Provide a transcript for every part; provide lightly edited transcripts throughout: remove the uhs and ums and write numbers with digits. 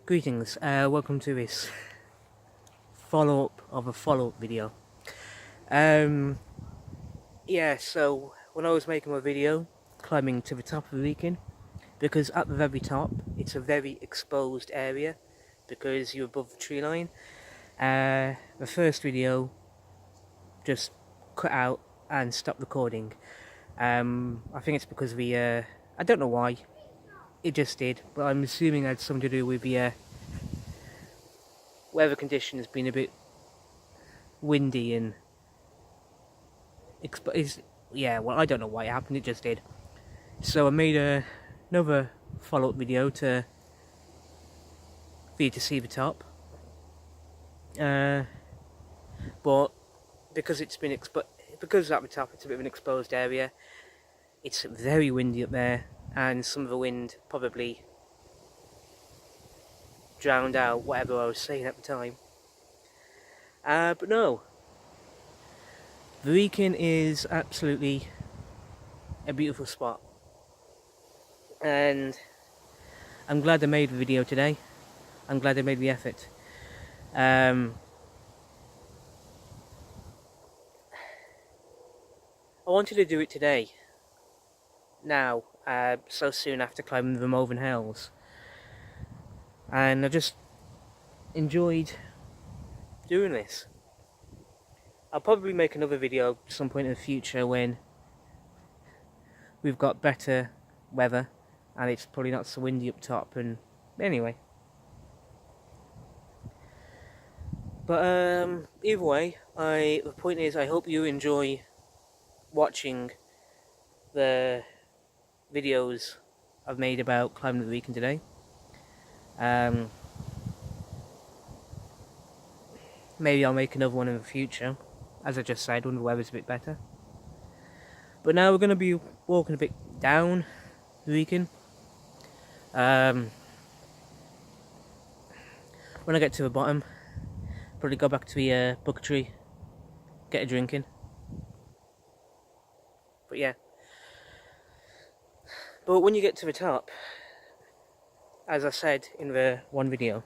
Greetings, welcome to this follow-up of a follow-up video. Yeah, so when I was making my video, climbing to the top of Wrekin, because at the very top, it's a very exposed area, because you're above the tree line, the first video just cut out and stopped recording. I think it's because we, I don't know why, it just did, but I'm assuming it had something to do with the weather conditions being a bit windy and yeah, well, I don't know why it happened, it just did. So I made another follow-up video for you to see the top, but because it's been because at the top it's a bit of an exposed area, it's very windy up there, and some of the wind probably drowned out whatever I was saying at the time. But no, Wrekin is absolutely a beautiful spot, and I'm glad I made the video today. I'm glad I made the effort. I wanted to do it today, now, so soon after climbing the Malvern Hills, and I just enjoyed doing this. I'll probably make another video at some point in the future when we've got better weather and it's probably not so windy up top, and anyway. But either way, the point is, I hope you enjoy watching the videos I've made about climbing the Wrekin today. Maybe I'll make another one in the future, as I just said, when the weather's a bit better. But now we're going to be walking a bit down Wrekin. When I get to the bottom, probably go back to the bucketry, get a drink in. But yeah. But when you get to the top, as I said in the one video,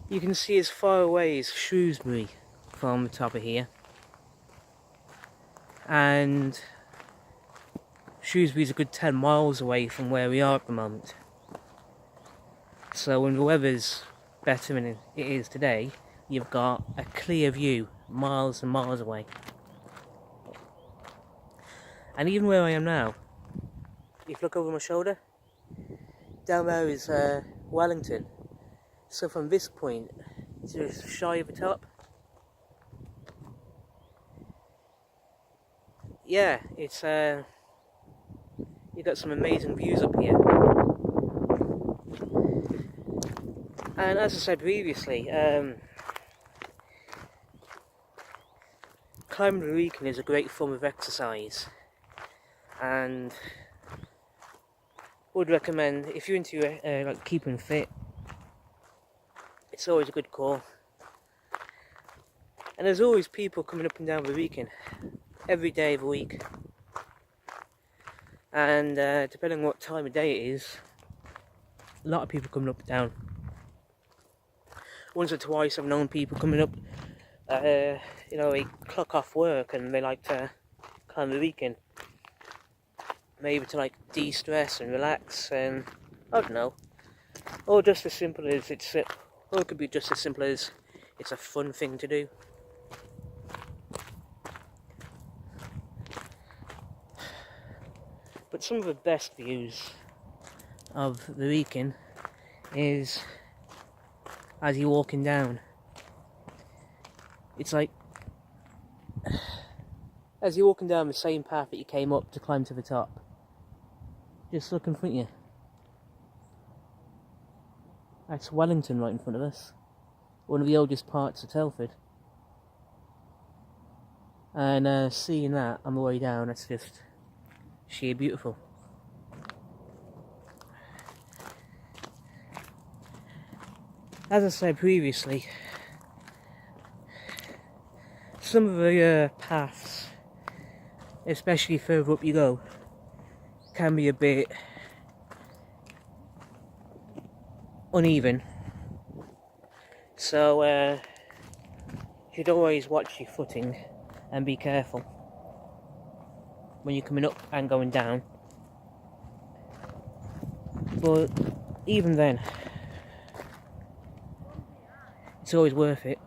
you can see as far away as Shrewsbury from the top of here. And Shrewsbury's a good 10 miles away from where we are at the moment. So when the weather's better than it is today, you've got a clear view miles and miles away. And even where I am now, if you look over my shoulder, down there is Wellington. So from this point to shy of the top, yeah, it's you've got some amazing views up here. And as I said previously, climbing the Wrekin is a great form of exercise, and would recommend, if you're into like keeping fit, it's always a good call. And there's always people coming up and down the Wrekin every day of the week, and depending on what time of day it is, a lot of people coming up and down. Once or twice I've known people coming up, you know, they clock off work and they like to climb the Wrekin, maybe to like de-stress and relax, and I don't know, or just as simple as or it could be just as simple as it's a fun thing to do. But some of the best views of the Wrekin is as you're walking down. It's like, as you're walking down the same path that you came up to climb to the top, just look in front of you. That's Wellington right in front of us, one of the oldest parts of Telford. And seeing that on the way down, that's just sheer beautiful. As I said previously, some of the paths, especially further up you go, can be a bit uneven. So you should always watch your footing and be careful when you're coming up and going down. But even then, it's always worth it.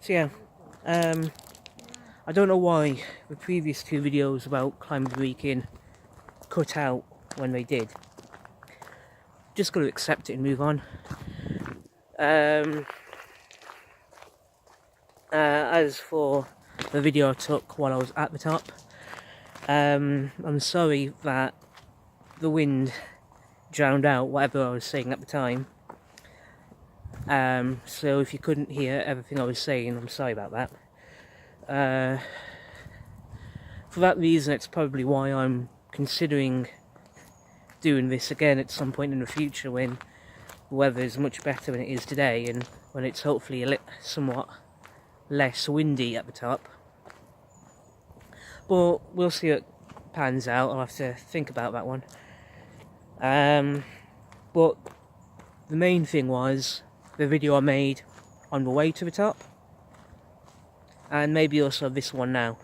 So yeah, I don't know why the previous 2 videos about climbing the Wrekin cut out when they did. Just got to accept it and move on. As for the video I took while I was at the top, I'm sorry that the wind drowned out whatever I was saying at the time. So if you couldn't hear everything I was saying, I'm sorry about that. For that reason, it's probably why I'm considering doing this again at some point in the future when the weather is much better than it is today, and when it's hopefully somewhat less windy at the top. But we'll see how it pans out. I'll have to think about that one. But the main thing was the video I made on the way to the top, and maybe also this one now.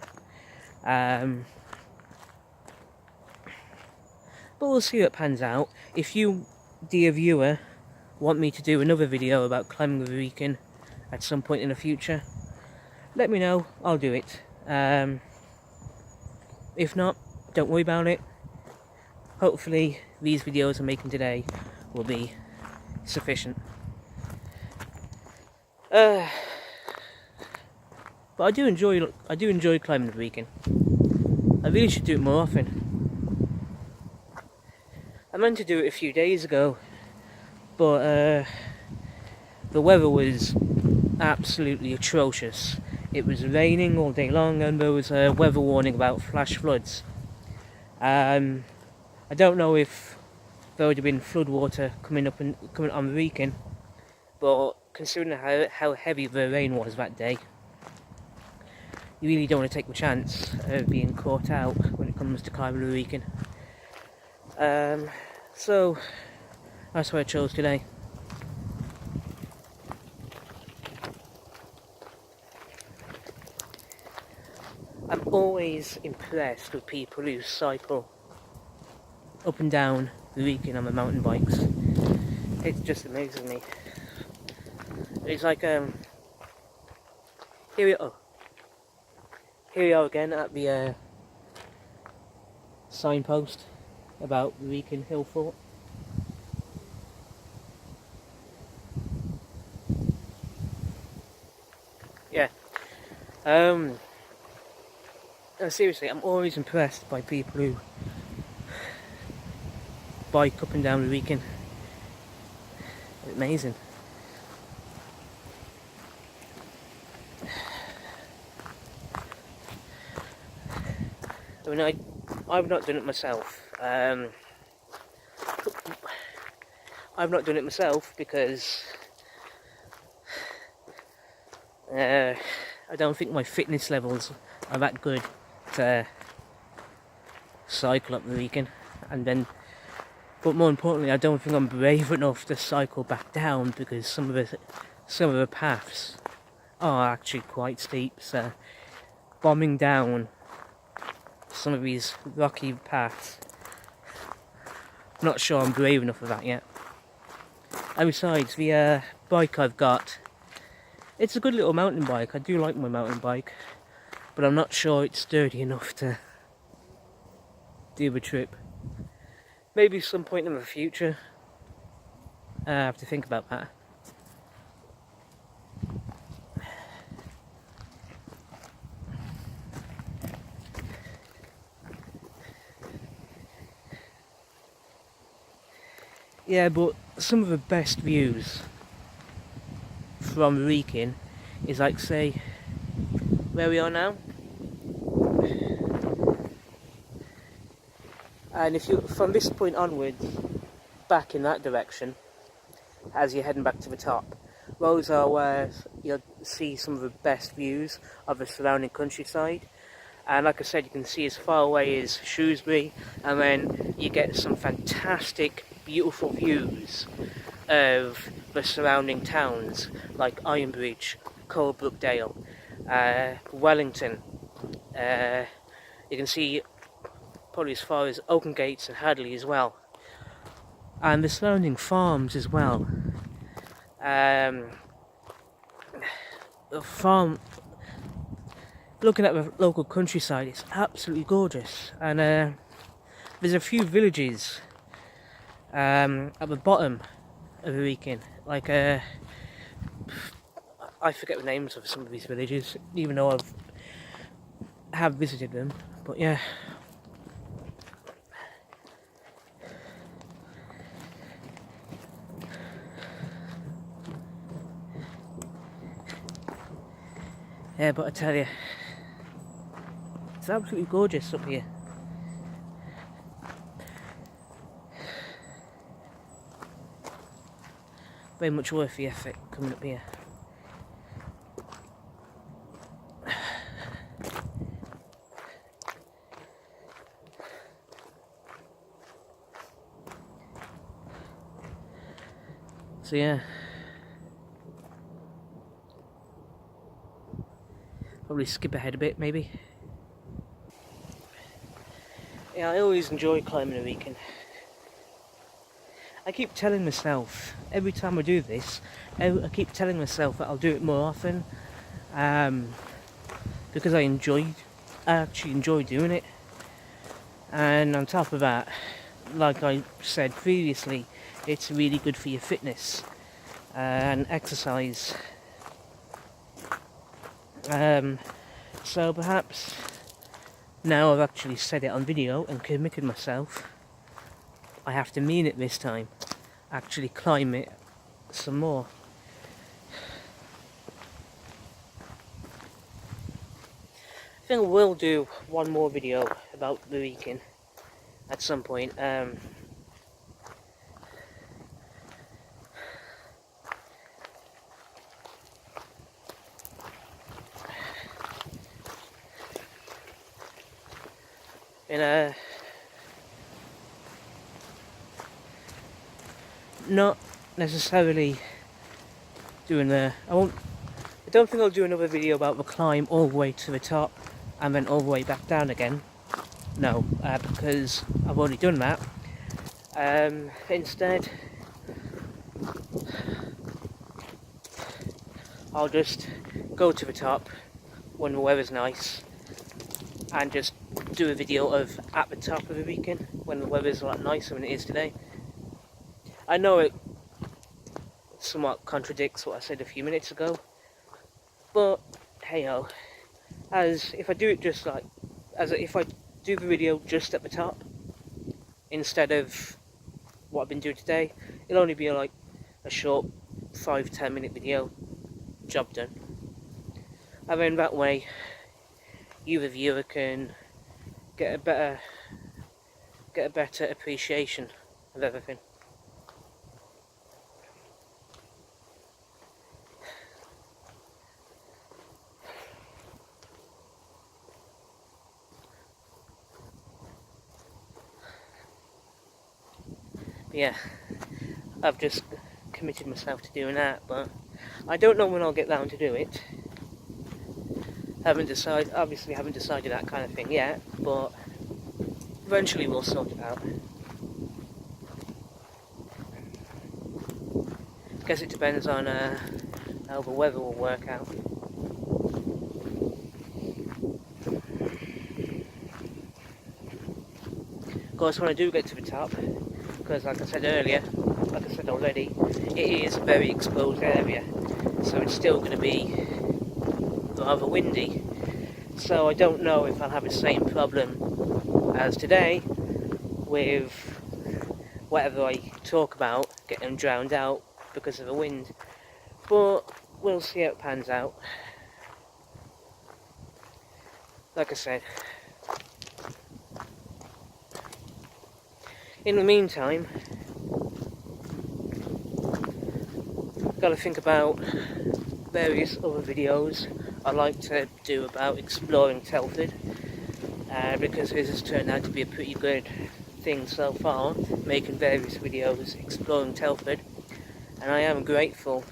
But we'll see how it pans out. If you, dear viewer, want me to do another video about climbing the Wrekin at some point in the future, let me know, I'll do it. If not, don't worry about it. Hopefully these videos I'm making today will be sufficient. But I do enjoy climbing the Wrekin. I really should do it more often. I meant to do it a few days ago, but the weather was absolutely atrocious. It was raining all day long, and there was a weather warning about flash floods. I don't know if there would have been floodwater coming on the Wrekin, but considering how heavy the rain was that day, you really don't want to take the chance of being caught out when it comes to climbing the Wrekin. So that's what I chose today. I'm always impressed with people who cycle up and down the Wrekin on the mountain bikes. It just amazes me. It's like here we are again at the signpost about the Wrekin Hill Fort. Yeah. No, seriously, I'm always impressed by people who bike up and down the Wrekin. It's amazing. I mean, I've not done it myself. I've not done it myself because I don't think my fitness levels are that good to cycle up the Wrekin, but more importantly, I don't think I'm brave enough to cycle back down, because some of the paths are actually quite steep. So bombing down some of these rocky paths, not sure I'm brave enough for that yet. And besides, the bike I've got, it's a good little mountain bike. I do like my mountain bike, but I'm not sure it's sturdy enough to do the trip. Maybe some point in the future. I have to think about that. Yeah, but some of the best views from Wrekin is, like, say, where we are now. And if you, from this point onwards, back in that direction, as you're heading back to the top, those are where you'll see some of the best views of the surrounding countryside. And like I said, you can see as far away as Shrewsbury, and then you get some fantastic, beautiful views of the surrounding towns like Ironbridge, Coalbrookdale, Wellington. You can see probably as far as Oakengates and Hadley as well, and the surrounding farms as well. The farm, looking at the local countryside, it's absolutely gorgeous. And there's a few villages at the bottom of Wrekin, like I forget the names of some of these villages, even though have visited them. But yeah. Yeah, but I tell you, it's absolutely gorgeous up here. Very much worth the effort coming up here. So yeah, probably skip ahead a bit maybe. Yeah, I always enjoy climbing a Wrekin. I keep telling myself, every time I do this, I keep telling myself that I'll do it more often, because I actually enjoy doing it. And on top of that, like I said previously, it's really good for your fitness and exercise. So perhaps now I've actually said it on video and committed myself, I have to mean it this time. Actually climb it some more. I think I will do one more video about the Wrekin at some point. Not necessarily doing I don't think I'll do another video about the climb all the way to the top and then all the way back down again. No, because I've already done that. Instead, I'll just go to the top when the weather's nice and just do a video of at the top of the Wrekin when the weather's a lot nicer than it is today. I know it somewhat contradicts what I said a few minutes ago, but hey ho, as if I do it just like, if I do the video just at the top instead of what I've been doing today, it'll only be like a short 5-10 minute video, job done. And then that way you the viewer can get a better appreciation of everything. Yeah, I've just committed myself to doing that, but I don't know when I'll get round to do it. Obviously haven't decided that kind of thing yet, but eventually we'll sort it out. Guess it depends on how the weather will work out. Of course, when I do get to the top, because like I said already, it is a very exposed area, so it's still going to be rather windy. So I don't know if I'll have the same problem as today with whatever I talk about getting drowned out because of the wind, but we'll see how it pans out. Like I said, In the meantime, got to think about various other videos I like to do about exploring Telford, because this has turned out to be a pretty good thing so far, making various videos exploring Telford, and I am grateful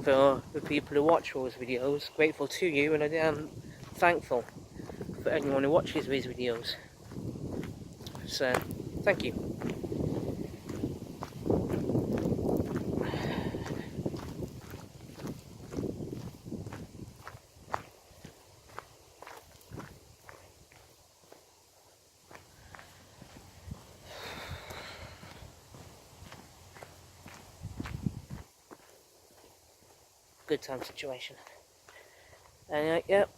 for the people who watch those videos, grateful to you, and I am thankful for anyone who watches these videos. So, thank you. Good time situation. And yep.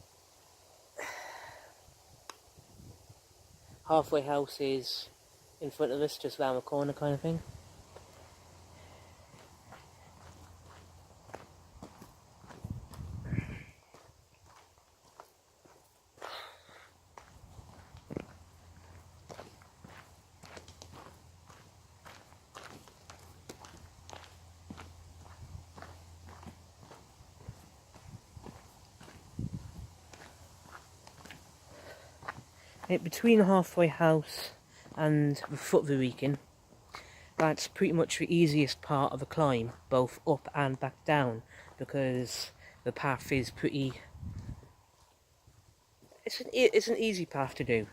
Halfway house is in front of us, just round the corner kind of thing. Between the halfway house and the foot of the Wrekin, that's pretty much the easiest part of the climb, both up and back down, because the path is pretty... It's an easy path to do.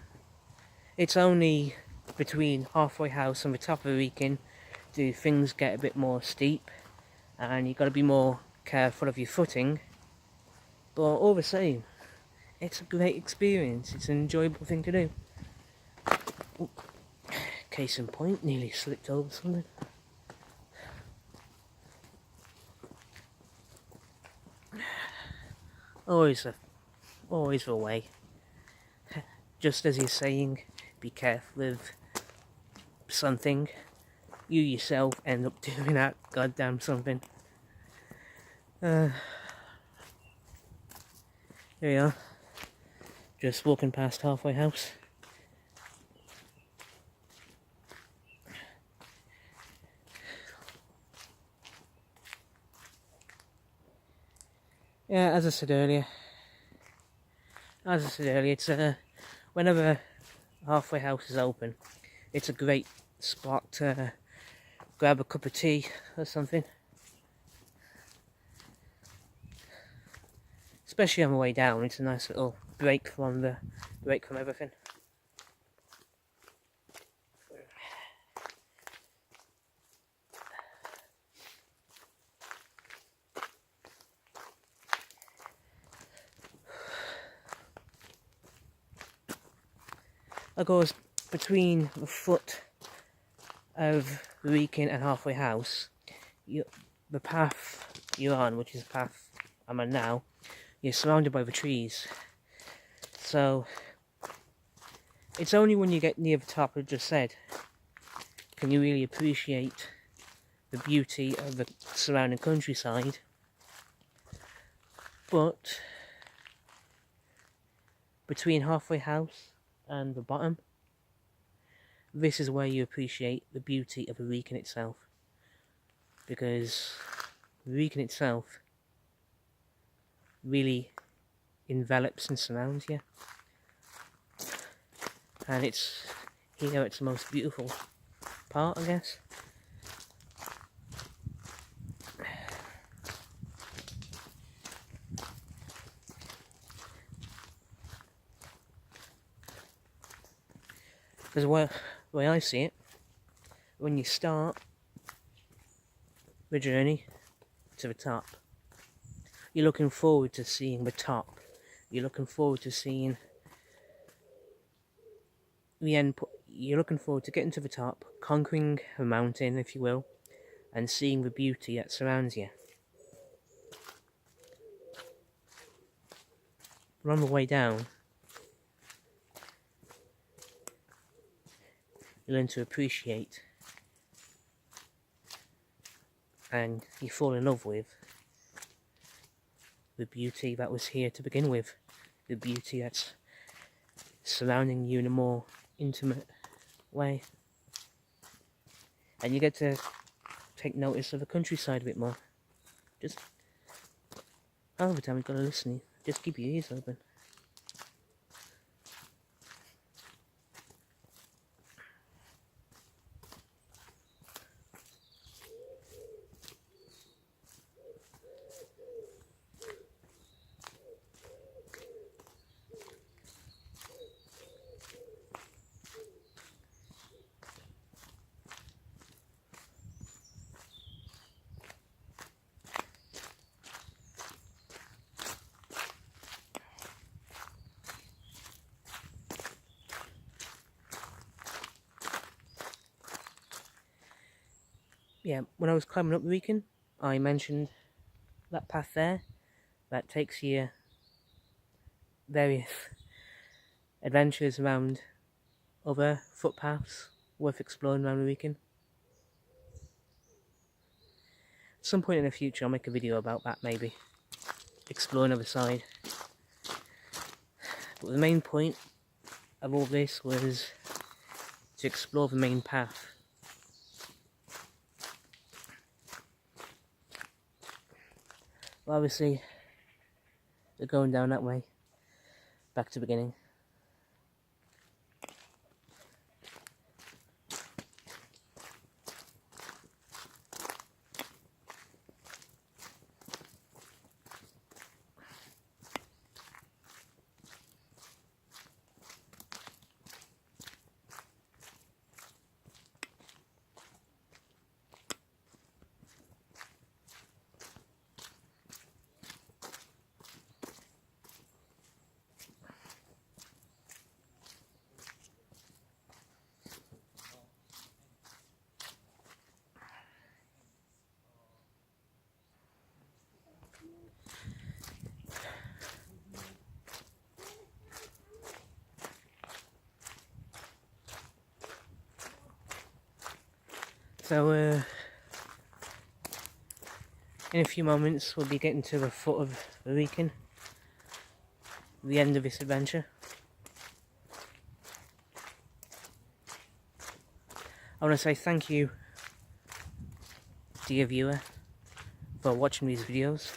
It's only between halfway house and the top of the Wrekin do things get a bit more steep, and you've got to be more careful of your footing, but all the same, it's a great experience. It's an enjoyable thing to do. Ooh. Case in point, nearly slipped over something. Always the way. Just as you're saying, be careful of something, you yourself end up doing that goddamn something. Here we are. Just walking past halfway house. Yeah, as I said earlier, it's whenever halfway house is open, it's a great spot to grab a cup of tea or something. Especially on the way down, it's a nice little break from everything. Of course, between the foot of the Wrekin and halfway house, the path you're on, which is the path I'm on now, you're surrounded by the trees. So it's only when you get near the top, as I just said, can you really appreciate the beauty of the surrounding countryside. But between halfway house and the bottom, this is where you appreciate the beauty of the Wrekin itself, because the Wrekin itself really envelops and surrounds you, and it's here it's the most beautiful part, I guess. Because the way I see it, when you start the journey to the top, you're looking forward to seeing the top. You're looking forward to seeing the end. You're looking forward to getting to the top, conquering the mountain, if you will, and seeing the beauty that surrounds you. But on the way down, you learn to appreciate, and you fall in love with, the beauty that was here to begin with, the beauty that's surrounding you in a more intimate way. and you get to take notice of the countryside a bit more. Just half the time you've got to listen. Just keep your ears open. Yeah, when I was climbing up the Wrekin, I mentioned that path there that takes you various adventures around other footpaths worth exploring around the Wrekin. At some point in the future I'll make a video about that, maybe. Exploring other side. But the main point of all this was to explore the main path. Well, obviously, we're going down that way. Back to the beginning. So, in a few moments we'll be getting to the foot of the Wrekin, the end of this adventure. I want to say thank you, dear viewer, for watching these videos.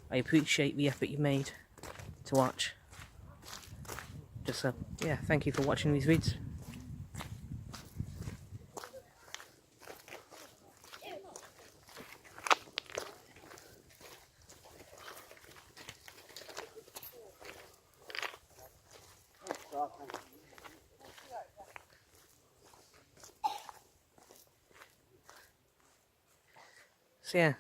I appreciate the effort you made to watch. Just yeah, thank you for watching these vids. So yeah.